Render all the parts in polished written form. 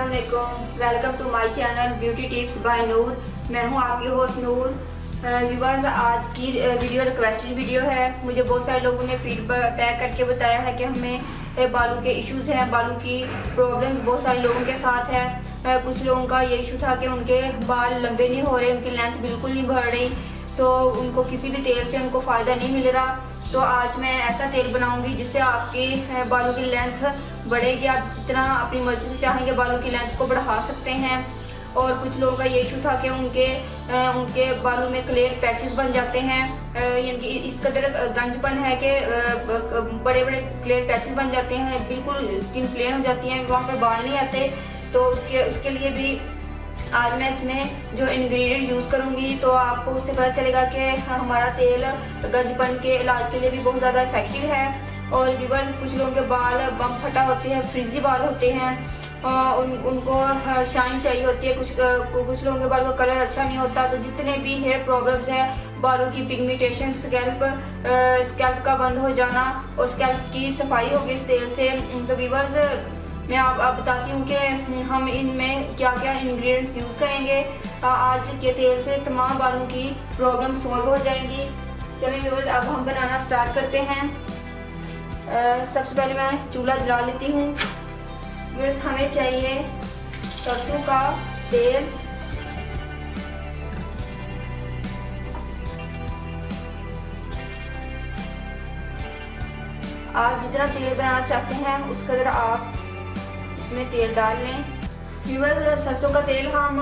Welcome to my channel beauty tips by Noor. मैं हूं आपकी होस्ट नूर। व्यूअर्स, आज की वीडियो रिक्वेस्टेड वीडियो है। मुझे बहुत सारे लोगों ने फीडबैक करके बताया है कि हमें बालों के इश्यूज हैं, बालों की प्रॉब्लम्स बहुत सारे लोगों के साथ है। कुछ लोगों का ये इशू था कि उनके बाल लंबे नहीं हो रहे, उनकी लेंथ बिल्कुल नहीं बढ़ रही, तो उनको किसी भी तेल से उनको फ़ायदा नहीं मिल रहा। तो आज मैं ऐसा तेल बनाऊंगी जिससे आपकी बालों की लेंथ बढ़ेगी। आप जितना अपनी मर्जी से चाहेंगे बालों की लेंथ को बढ़ा सकते हैं। और कुछ लोगों का ये इशू था कि उनके बालों में क्लियर पैचेस बन जाते हैं, यानी कि इस कदर गंजपन है कि बड़े बड़े क्लियर पैचेस बन जाते हैं, बिल्कुल स्किन प्लेन हो जाती है, वहाँ पे बाल नहीं आते। तो उसके लिए भी आज मैं इसमें जो इंग्रेडिएंट यूज़ करूंगी तो आपको उससे पता चलेगा कि हमारा तेल गंजपन के इलाज के लिए भी बहुत ज़्यादा इफेक्टिव है। और इवन कुछ लोगों के बाल बम फटा होते हैं, फ्रिजी बाल होते हैं, उनको शाइन चाहिए होती है। कुछ लोगों के बाल का कलर अच्छा नहीं होता। तो जितने भी हेयर प्रॉब्लम्स हैं, बालों की पिगमेंटेशन, स्कैल्प का बंद हो जाना और स्कैल्प की सफाई होगी इस तेल से। तो व्यूअर्स, मैं आप बताती हूँ कि हम इनमें क्या क्या इंग्रेडिएंट्स यूज़ करेंगे। आज के तेल से तमाम बालों की प्रॉब्लम सॉल्व हो जाएंगी। चलिए व्यूअर्स, अब हम बनाना स्टार्ट करते हैं। सबसे पहले मैं चूल्हा जला लेती हूँ। व्यूअर्स, हमें चाहिए सरसों का तेल। आप जितना तेल बनाना चाहते हैं उस कदर आप इसमें तेल डाल लें। व्यूअर्स, सरसों का तेल हम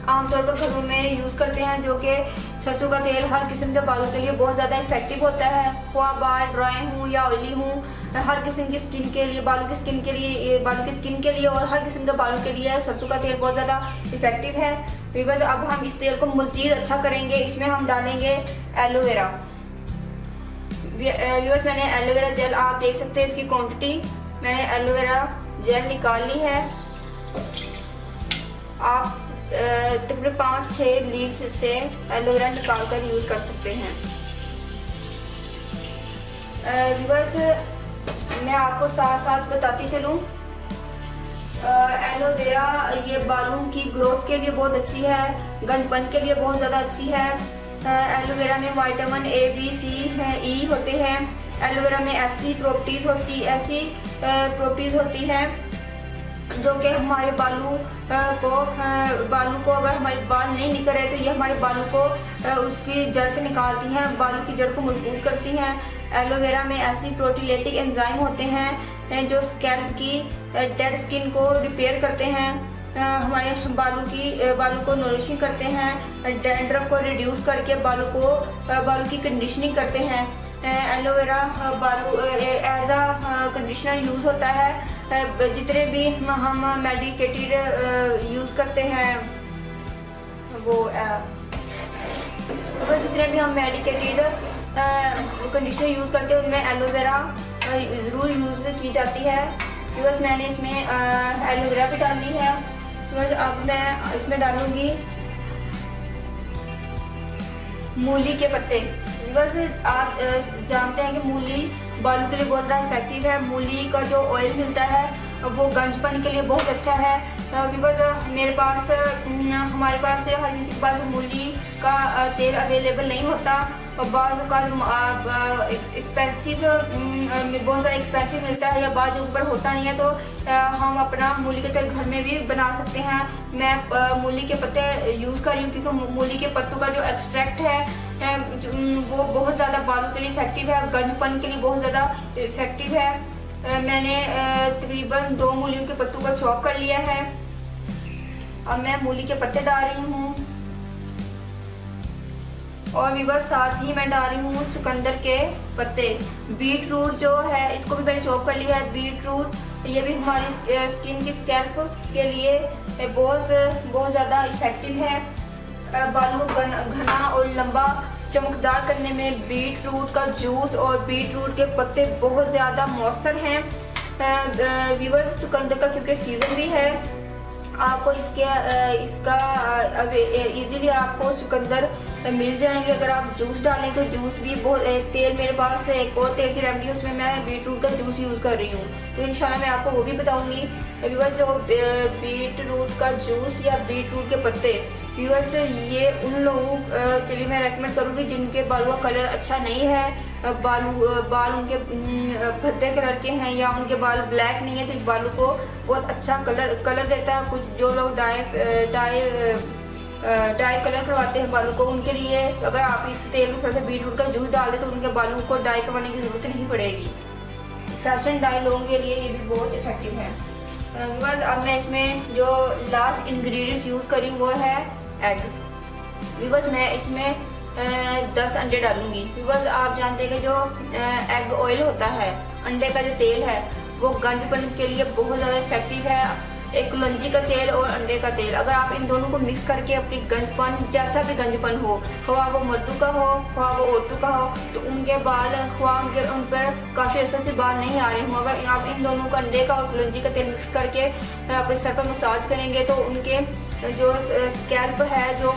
आमतौर पर घरों में यूज़ करते हैं, जो कि सरसों का तेल हर किस्म के बालों के लिए बहुत ज़्यादा इफेक्टिव होता है। ख्वाह बाल ड्राई हूँ या ऑयली हूँ, हर किस्म की स्किन के लिए, बालों की स्किन के लिए और हर किस्म के बालों के लिए सरसों का तेल बहुत ज़्यादा इफेक्टिव है। व्यूअर्स, अब हम इस तेल को मज़ीद अच्छा करेंगे। इसमें हम डालेंगे एलोवेरा। व्यूअर्स, मैंने एलोवेरा जेल, आप देख सकते हैं इसकी क्वान्टिटी। मैंने एलोवेरा जेल निकाल ली है। आप तकरीबन 5-6 लीव्स से एलोवेरा निकाल कर यूज़ कर सकते हैं। व्यूअर्स, मैं आपको साथ साथ बताती चलूँ, एलोवेरा ये बालों की ग्रोथ के लिए बहुत अच्छी है, गंजपन के लिए बहुत ज़्यादा अच्छी है। एलोवेरा में vitamin A, B, C, E होते हैं। एलोवेरा में ऐसी प्रॉपर्टीज़ होती हैं जो कि हमारे बालों को अगर हमारे बाल नहीं निकल रहे तो ये हमारे बालों को उसकी जड़ से निकालती हैं, बालों की जड़ को मजबूत करती हैं। एलोवेरा में ऐसी प्रोटीलेटिक एंजाइम होते हैं जो स्कैल्प की डेड स्किन को रिपेयर करते हैं, हमारे बालों को नरिशिंग करते हैं, डैंड्रफ को रिड्यूस करके बालों की कंडीशनिंग करते हैं। Aloe vera as a conditioner use होता है। जितने भी हम मेडिकेटेड यूज़ करते हैं जितने भी हम मेडिकेटेड कंडीशनर यूज़ करते हैं उनमें एलोवेरा ज़रूर यूज़ की जाती है। बस मैंने इसमें एलोवेरा भी डाल दी है। बस अब मैं इसमें डालूंगी मूली के पत्ते। बस आप जानते हैं कि मूली बालों के लिए बहुत ज़्यादा इफेक्टिव है। मूली का जो ऑयल मिलता है वो गंजपन के लिए बहुत अच्छा है। हमारे पास हर किसी के पास मूली का तेल अवेलेबल नहीं होता और बाज़ का एक्सपेंसिव बहुत ज़्यादा एक्सपेंसिव मिलता है या बाज़ ऊपर होता नहीं है, तो हम अपना मूली का तेल घर में भी बना सकते हैं। मैं मूली के पत्ते यूज़ कर रही हूँ क्योंकि मूली के पत्तों का जो एक्सट्रैक्ट है वो बहुत ज़्यादा बालों के लिए इफेक्टिव है, गंजपन के लिए बहुत ज़्यादा इफेक्टिव है। मैंने तकरीबन 2 मूलियों के पत्तों का चॉप कर लिया है। अब मैं मूली के पत्ते डाल रही हूँ और भी बस साथ ही मैं डाल रही हूँ चुकंदर के पत्ते। बीट रूट जो है इसको भी मैंने चॉप कर लिया है। बीट रूट ये भी हमारी स्किन की स्कैल्प के लिए बहुत ज़्यादा इफेक्टिव है। बालों को घना और लंबा चमकदार करने में बीट रूट का जूस और बीट रूट के पत्ते बहुत ज़्यादा मौसर हैं। व्यूअर्स, चुकंदर का क्योंकि सीज़न भी है, आपको इसका इजीली आपको चुकंदर मिल जाएंगे। अगर आप जूस डालें तो जूस भी बहुत, एक तेल मेरे पास है, एक और तेल की रेमडी, उसमें मैं बीट रूट का जूस यूज़ कर रही हूँ, तो इंशाल्लाह मैं आपको वो भी बताऊँगी। व्यूअर्स जो बीट रूट का जूस या बीट रूट के पत्ते, व्यूअर्स ये उन लोगों के लिए मैं रेकमेंड करूँगी जिनके बालों का कलर अच्छा नहीं है, बाल उनके भद्दे कलर के हैं या उनके बाल ब्लैक नहीं है, तो बालों को बहुत अच्छा कलर देता है। कुछ जो लोग डाई कलर करवाते हैं बालों को, उनके लिए अगर आप इस तेल में थोड़ा सा बीट रूट का जूस डाल दें तो उनके बालों को डाई करवाने की ज़रूरत नहीं पड़ेगी। फैशन डाई लोगों के लिए ये भी बहुत इफेक्टिव है। बस अब मैं इसमें जो लास्ट इंग्रेडिएंट्स यूज़ करी वो है एग। बस मैं इसमें 10 अंडे डालूंगी। बस आप जानते हैं कि जो एग ऑयल होता है, अंडे का जो तेल है, वो गंजपन के लिए बहुत ज़्यादा इफेक्टिव है। एक कलौंजी का तेल और अंडे का तेल, अगर आप इन दोनों को मिक्स करके अपनी गंजपन, जैसा भी गंजपन हो, ख्वा वो मर्दों का हो ख्वा वो औरतों का हो, तो उनके बाल ख्वा उन पर काफ़ी अर्से से बाल नहीं आ रहे हों, अगर आप इन दोनों का, अंडे का और कलौंजी का तेल मिक्स करके अपने सर पर मसाज करेंगे तो उनके जो स्कैल्प है, जो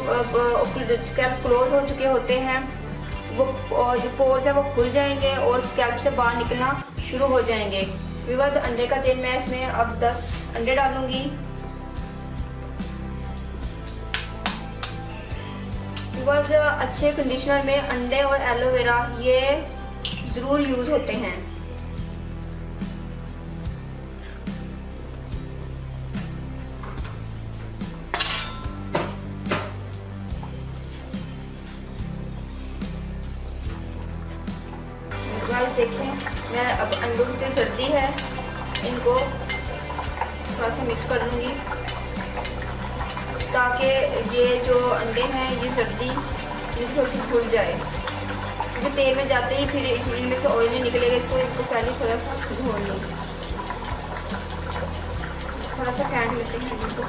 स्कैल्प क्लोज हो चुके होते हैं, वो जो पोर्स है वो खुल जाएंगे और स्कैल्प से बाहर निकलना शुरू हो जाएंगे। व्यूअर्स अंडे का तेल मैं इसमें अब 10 अंडे डालूंगी। व्यूअर्स अच्छे कंडीशनर में अंडे और एलोवेरा ये ज़रूर यूज़ होते हैं। देखें मैं अब अंडों की जो सर्दी है इनको थोड़ा सा मिक्स कर लूँगी ताकि ये जो अंडे हैं ये सर्दी इनकी थोड़ी सी घुल जाए, क्योंकि तेल में जाते ही फिर इनमें से ऑयल नहीं निकलेगा। इसको पहले थोड़ा सा धो लूँ, थोड़ा सा फेंट लेते हैं इनको।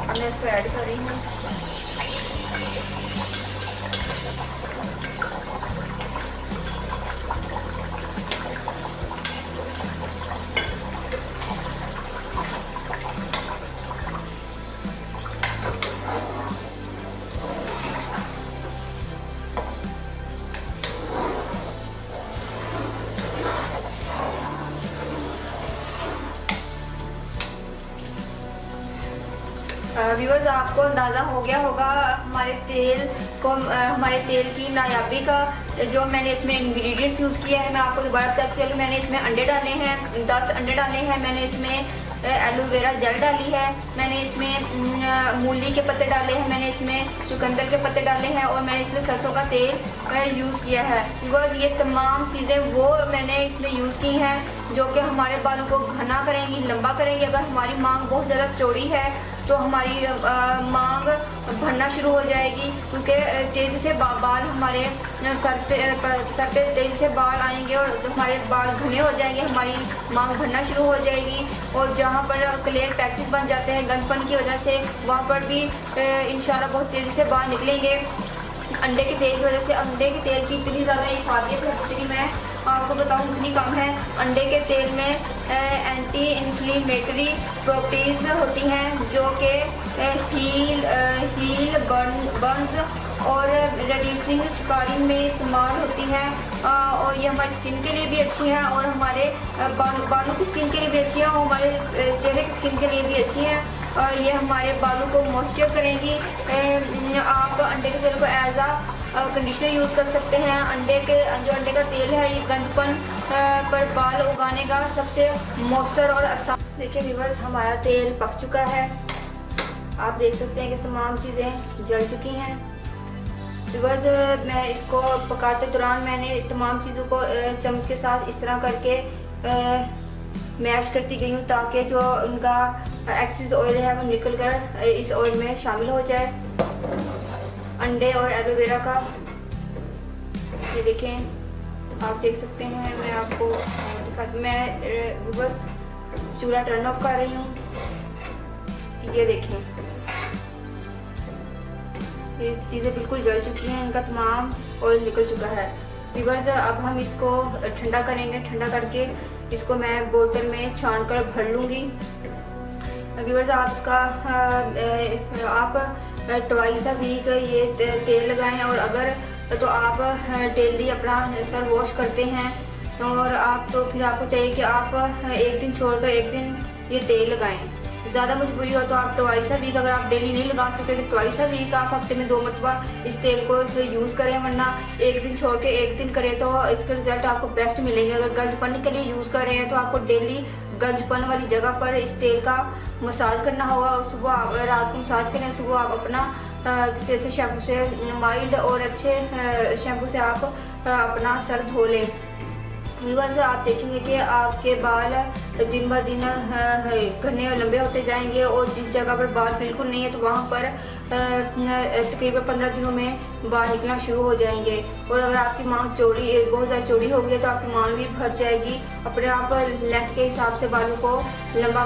अब मैं इसको ऐड कर रही हूँ। व्यूअर्स आपको अंदाज़ा हो गया होगा हमारे तेल की नायाबी का, जो मैंने इसमें इंग्रेडिएंट्स यूज़ किया है। मैं आपको दोबारा बताती चलूँ, मैंने इसमें अंडे डाले हैं, 10 अंडे डाले हैं, मैंने इसमें एलोवेरा जेल डाली है, मैंने इसमें मूली के पत्ते डाले हैं, मैंने इसमें चुकंदर के पत्ते डाले हैं और मैंने इसमें सरसों का तेल यूज़ किया है। बिकॉज ये तमाम चीज़ें वो मैंने इसमें यूज़ की हैं जो कि हमारे बालों को घना करेंगी, लंबा करेंगी। अगर हमारी मांग बहुत ज़्यादा चौड़ी है तो हमारी मांग भरना शुरू हो जाएगी, क्योंकि तेज़ी से बाल हमारे सर पे तेज़ी से बाल आएंगे और हमारे बाल घने हो जाएंगे, हमारी मांग भरना शुरू हो जाएगी। और जहाँ पर क्लियर पैचेस बन जाते हैं गंदपन की वजह से, वहाँ पर भी इंशाल्लाह बहुत तेज़ी से बाल निकलेंगे अंडे के तेल की वजह से। अंडे के तेल की इतनी ज़्यादा हिफाजत है, जितनी मैं आपको बताऊँ उतनी कम है। अंडे के तेल में एंटी इन्फ्लेमेटरी प्रॉपर्टीज़ होती हैं जो कि हील बर्न्स और रेड्यूसिंग स्कारिंग में इस्तेमाल होती हैं, और ये हमारी स्किन के लिए भी अच्छी हैं और हमारे बालों की स्किन के लिए भी अच्छी हैं और हमारे चेहरे की स्किन के लिए भी अच्छी हैं। ये हमारे बालों को मॉइस्चर करेंगी। आप अंडे के तेल को एज आ कंडीशनर यूज़ कर सकते हैं। जो अंडे का तेल है ये गंदपन पर बाल उगाने का सबसे मौसर और आसान। देखिए व्यूअर्स हमारा तेल पक चुका है, आप देख सकते हैं कि तमाम चीज़ें जल चुकी हैं। व्यूअर्स मैं इसको पकाते दौरान मैंने तमाम चीज़ों को चम्मच के साथ इस तरह करके मैश करती गई हूँ ताकि जो उनका एक्सेस ऑयल है वो निकल कर इस ऑयल में शामिल हो जाए, अंडे और एलोवेरा का। ये देखें, आप देख सकते हैं, मैं आपको दिखाती, मैं बस चूल्हा टर्न ऑफ कर रही हूँ। ये देखें ये चीज़ें बिल्कुल जल चुकी हैं, इनका तमाम ऑयल निकल चुका है। व्यूअर्स अब हम इसको ठंडा करेंगे। ठंडा करके इसको मैं बोतल में छान कर भर लूँगी। व्यूअर्स आप इसका आप ट्वाइस अ वीक ये तेल लगाएं, और अगर तो आप डेली अपना सर वॉश करते हैं और आप तो फिर आपको चाहिए कि आप एक दिन छोड़कर एक दिन ये तेल लगाएं। ज़्यादा मजबूरी हो तो आप ट्वाइस अ वीक, अगर आप डेली नहीं लगा सकते तो ट्वाइस अ वीक आप हफ्ते में 2 मरतबा इस तेल को यूज़ करें, वरना एक दिन छोड़ के एक दिन करें तो इसके रिजल्ट आपको बेस्ट मिलेंगे। अगर गंजपन के लिए यूज़ कर रहे हैं तो आपको डेली गंजपन वाली जगह पर इस तेल का मसाज करना होगा, और सुबह रात को मसाज करें, सुबह आप अपना किसी अच्छे शैम्पू से, माइल्ड और अच्छे शैम्पू से आप अपना सर धो लें। व्यूअर्स आप देखेंगे कि आपके बाल दिन ब दिन घने लंबे होते जाएंगे, और जिस जगह पर बाल बिल्कुल नहीं है तो वहाँ पर तकरीबन 15 दिनों में बाल निकलना शुरू हो जाएंगे। और अगर आपकी मांग चौड़ी बहुत ज़्यादा चौड़ी हो गई तो आपकी मांग भी भर जाएगी। अपने आप लेंथ के हिसाब से बालों को लंबा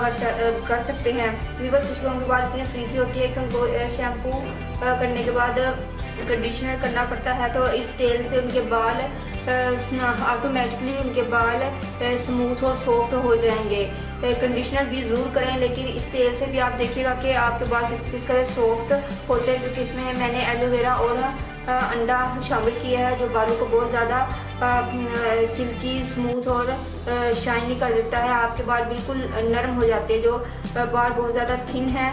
कर सकते हैं। व्यूअर्स कुछ लोगों के बाल इतने फ्रीजी होती है कि उनको शैम्पू करने के बाद कंडीशनर करना पड़ता है, तो इस तेल से उनके बाल ऑटोमेटिकली उनके बाल स्मूथ और सॉफ्ट हो जाएंगे। कंडीशनर भी ज़रूर करें, लेकिन इस तेल से भी आप देखिएगा कि आपके बाल किस कदर सॉफ्ट होते हैं, क्योंकि इसमें मैंने एलोवेरा और अंडा शामिल किया है, जो बालों को बहुत ज़्यादा सिल्की, स्मूथ और शाइनी कर देता है। आपके बाल बिल्कुल नरम हो जाते हैं। जो बाल बहुत ज़्यादा थिन हैं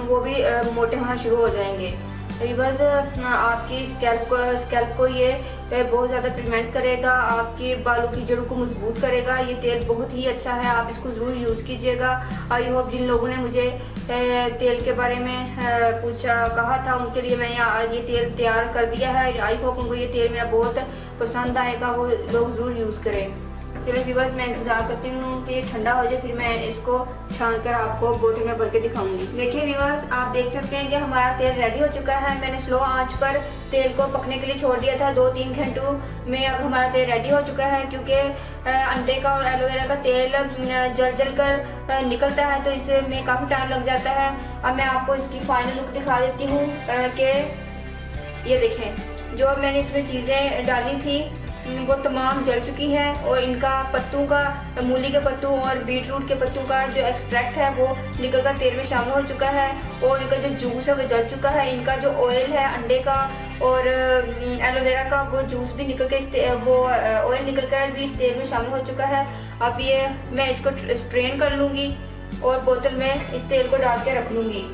वो भी मोटे होना शुरू हो जाएंगे। व्यूअर्स आपकी स्कैल्प को ये बहुत ज़्यादा प्रिवेंट करेगा, आपके बालों की जड़ों को मजबूत करेगा। ये तेल बहुत ही अच्छा है, आप इसको ज़रूर यूज़ कीजिएगा। आई होप जिन लोगों ने मुझे तेल के बारे में कहा था उनके लिए मैंने ये तेल तैयार कर दिया है। आई होप उनको ये तेल मेरा बहुत पसंद आएगा, वो लोग ज़रूर यूज़ करें। चलिए व्यूअर्स मैं इंतज़ार करती हूँ कि ये ठंडा हो जाए, फिर मैं इसको छान कर आपको बोतल में भर के दिखाऊंगी। देखिए व्यूअर्स आप देख सकते हैं कि हमारा तेल रेडी हो चुका है। मैंने स्लो आंच पर तेल को पकने के लिए छोड़ दिया था 2-3 घंटों में। अब हमारा तेल रेडी हो चुका है, क्योंकि अंडे का और एलोवेरा का तेल जल कर निकलता है तो इसमें काफ़ी टाइम लग जाता है। अब मैं आपको इसकी फाइनल लुक दिखा देती हूँ कि ये देखें, जो मैंने इसमें चीज़ें डाली थी वो तमाम जल चुकी है, और इनका पत्तों का, मूली के पत्तों और बीटरूट के पत्तों का जो एक्सट्रैक्ट है वो निकल कर तेल में शामिल हो चुका है, और इनका जो जूस है वो जल चुका है। इनका जो ऑयल है अंडे का और एलोवेरा का, वो जूस भी निकल के वो ऑयल निकल कर भी इस तेल में शामिल हो चुका है। अब ये मैं इसको स्ट्रेन कर लूँगी और बोतल में इस तेल को डाल के रख लूँगी।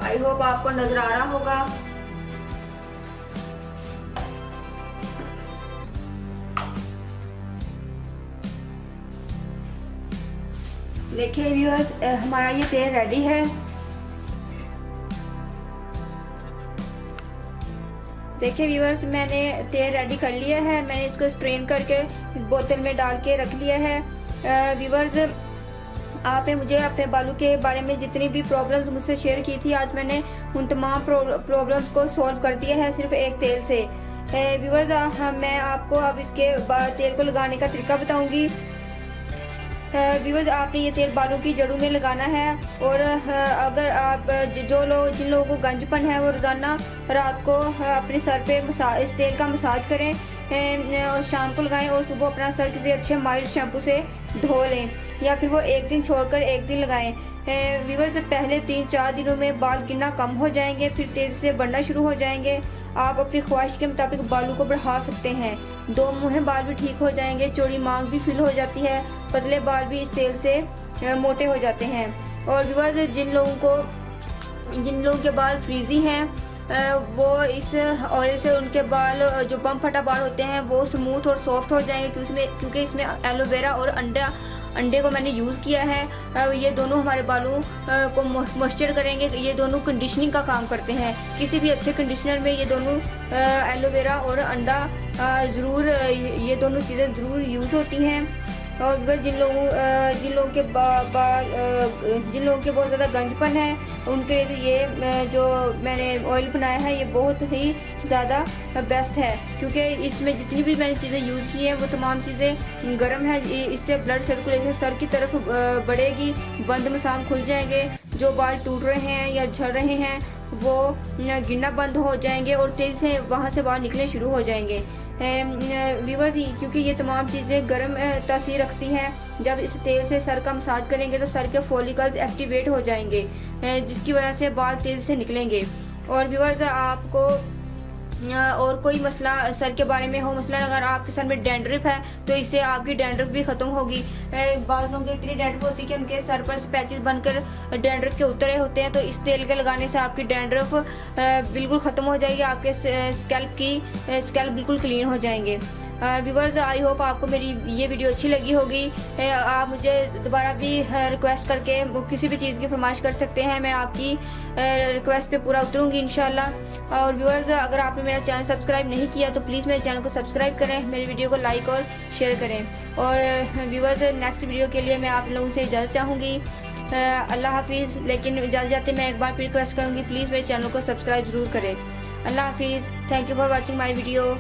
आई होप आपको नजर आ रहा होगा। देखिए व्यूअर्स हमारा ये तेल रेडी है। देखिए व्यूअर्स मैंने तेल रेडी कर लिया है। मैंने इसको स्ट्रेन करके इस बोतल में डाल के रख लिया है। व्यूअर्स आपने मुझे अपने बालों के बारे में जितनी भी प्रॉब्लम्स मुझसे शेयर की थी, आज मैंने उन तमाम प्रॉब्लम्स को सॉल्व कर दिया है सिर्फ एक तेल से। व्यूअर्स मैं आपको अब इसके तेल को लगाने का तरीका बताऊंगी। व्यूअर्स आपने ये तेल बालों की जड़ों में लगाना है, और अगर आप जिन लोगों को गंजपन है वो रोज़ाना रात को अपने सर पे इस तेल का मसाज करें और शाम को लगाएं, और सुबह अपना सर किसी अच्छे माइल्ड शैम्पू से धो लें, या फिर वो एक दिन छोड़कर एक दिन लगाएं। व्यूअर्स पहले 3-4 दिनों में बाल गिरना कम हो जाएंगे, फिर तेज़ी से बढ़ना शुरू हो जाएंगे। आप अपनी ख्वाहिश के मुताबिक बालों को बढ़ा सकते हैं। 2 मुँहे बाल भी ठीक हो जाएंगे, चौड़ी मांग भी फिल हो जाती है, पतले बाल भी इस तेल से मोटे हो जाते हैं। और व्यूअर्स जिन लोगों के बाल फ्रीजी हैं वो इस ऑयल से उनके बाल जो बम फटा बाल होते हैं वो स्मूथ और सॉफ्ट हो जाएंगे, क्योंकि इसमें एलोवेरा और अंडे को मैंने यूज़ किया है। ये दोनों हमारे बालों को मॉइस्चर करेंगे। ये दोनों कंडीशनिंग का काम करते हैं। किसी भी अच्छे कंडीशनर में ये दोनों एलोवेरा और अंडा ज़रूर, ये दोनों चीज़ें ज़रूर यूज़ होती हैं। और वह जिन लोगों के जिन लोगों के बहुत ज़्यादा गंजपन है उनके लिए तो ये जो मैंने ऑयल बनाया है ये बहुत ही ज़्यादा बेस्ट है, क्योंकि इसमें जितनी भी मैंने चीज़ें यूज़ की हैं वो तमाम चीज़ें गर्म है। इससे ब्लड सर्कुलेशन सर की तरफ बढ़ेगी, बंद मसाम खुल जाएंगे, जो बाल टूट रहे हैं या झड़ रहे हैं वो गिरना बंद हो जाएंगे और तेज़ से वहाँ से बाल निकलने शुरू हो जाएंगे। व्यूअर्स, क्योंकि ये तमाम चीज़ें गर्म तासीर रखती हैं, जब इस तेल से सर का मसाज करेंगे तो सर के फॉलिकल्स एक्टिवेट हो जाएंगे, जिसकी वजह से बाल तेज़ी से निकलेंगे। और व्यूअर्स, आपको और कोई मसला सर के बारे में हो, मसला अगर आपके सर में डैंड्रफ है तो इससे आपकी डैंड्रफ भी ख़त्म होगी। बाद लोगों की इतनी डैंड्रफ होती है कि उनके सर पर पैचेस बनकर डैंड्रफ के उतरे होते हैं, तो इस तेल के लगाने से आपकी डैंड्रफ बिल्कुल ख़त्म हो जाएगी, आपके स्कैल्प बिल्कुल क्लीन हो जाएंगे। व्यूअर्स, आई होप आपको मेरी ये वीडियो अच्छी लगी होगी। आप मुझे दोबारा भी रिक्वेस्ट करके किसी भी चीज़ की फरमाइश कर सकते हैं, मैं आपकी रिक्वेस्ट पे पूरा उतरूँगी इंशाल्लाह। और व्यूअर्स, अगर आपने मेरा चैनल सब्सक्राइब नहीं किया तो प्लीज़ मेरे चैनल को सब्सक्राइब करें, मेरी वीडियो को लाइक और शेयर करें। और व्यूअर्स, नेक्स्ट वीडियो के लिए मैं आप लोगों से इजाज़त चाहूँगी। अल्लाह हाफिज़। लेकिन इजाज़त जाते मैं एक बार फिर रिक्वेस्ट करूँगी, प्लीज़ मेरे चैनल को सब्सक्राइब ज़रूर करें। अल्लाह हाफिज़। Thank you for watching my video.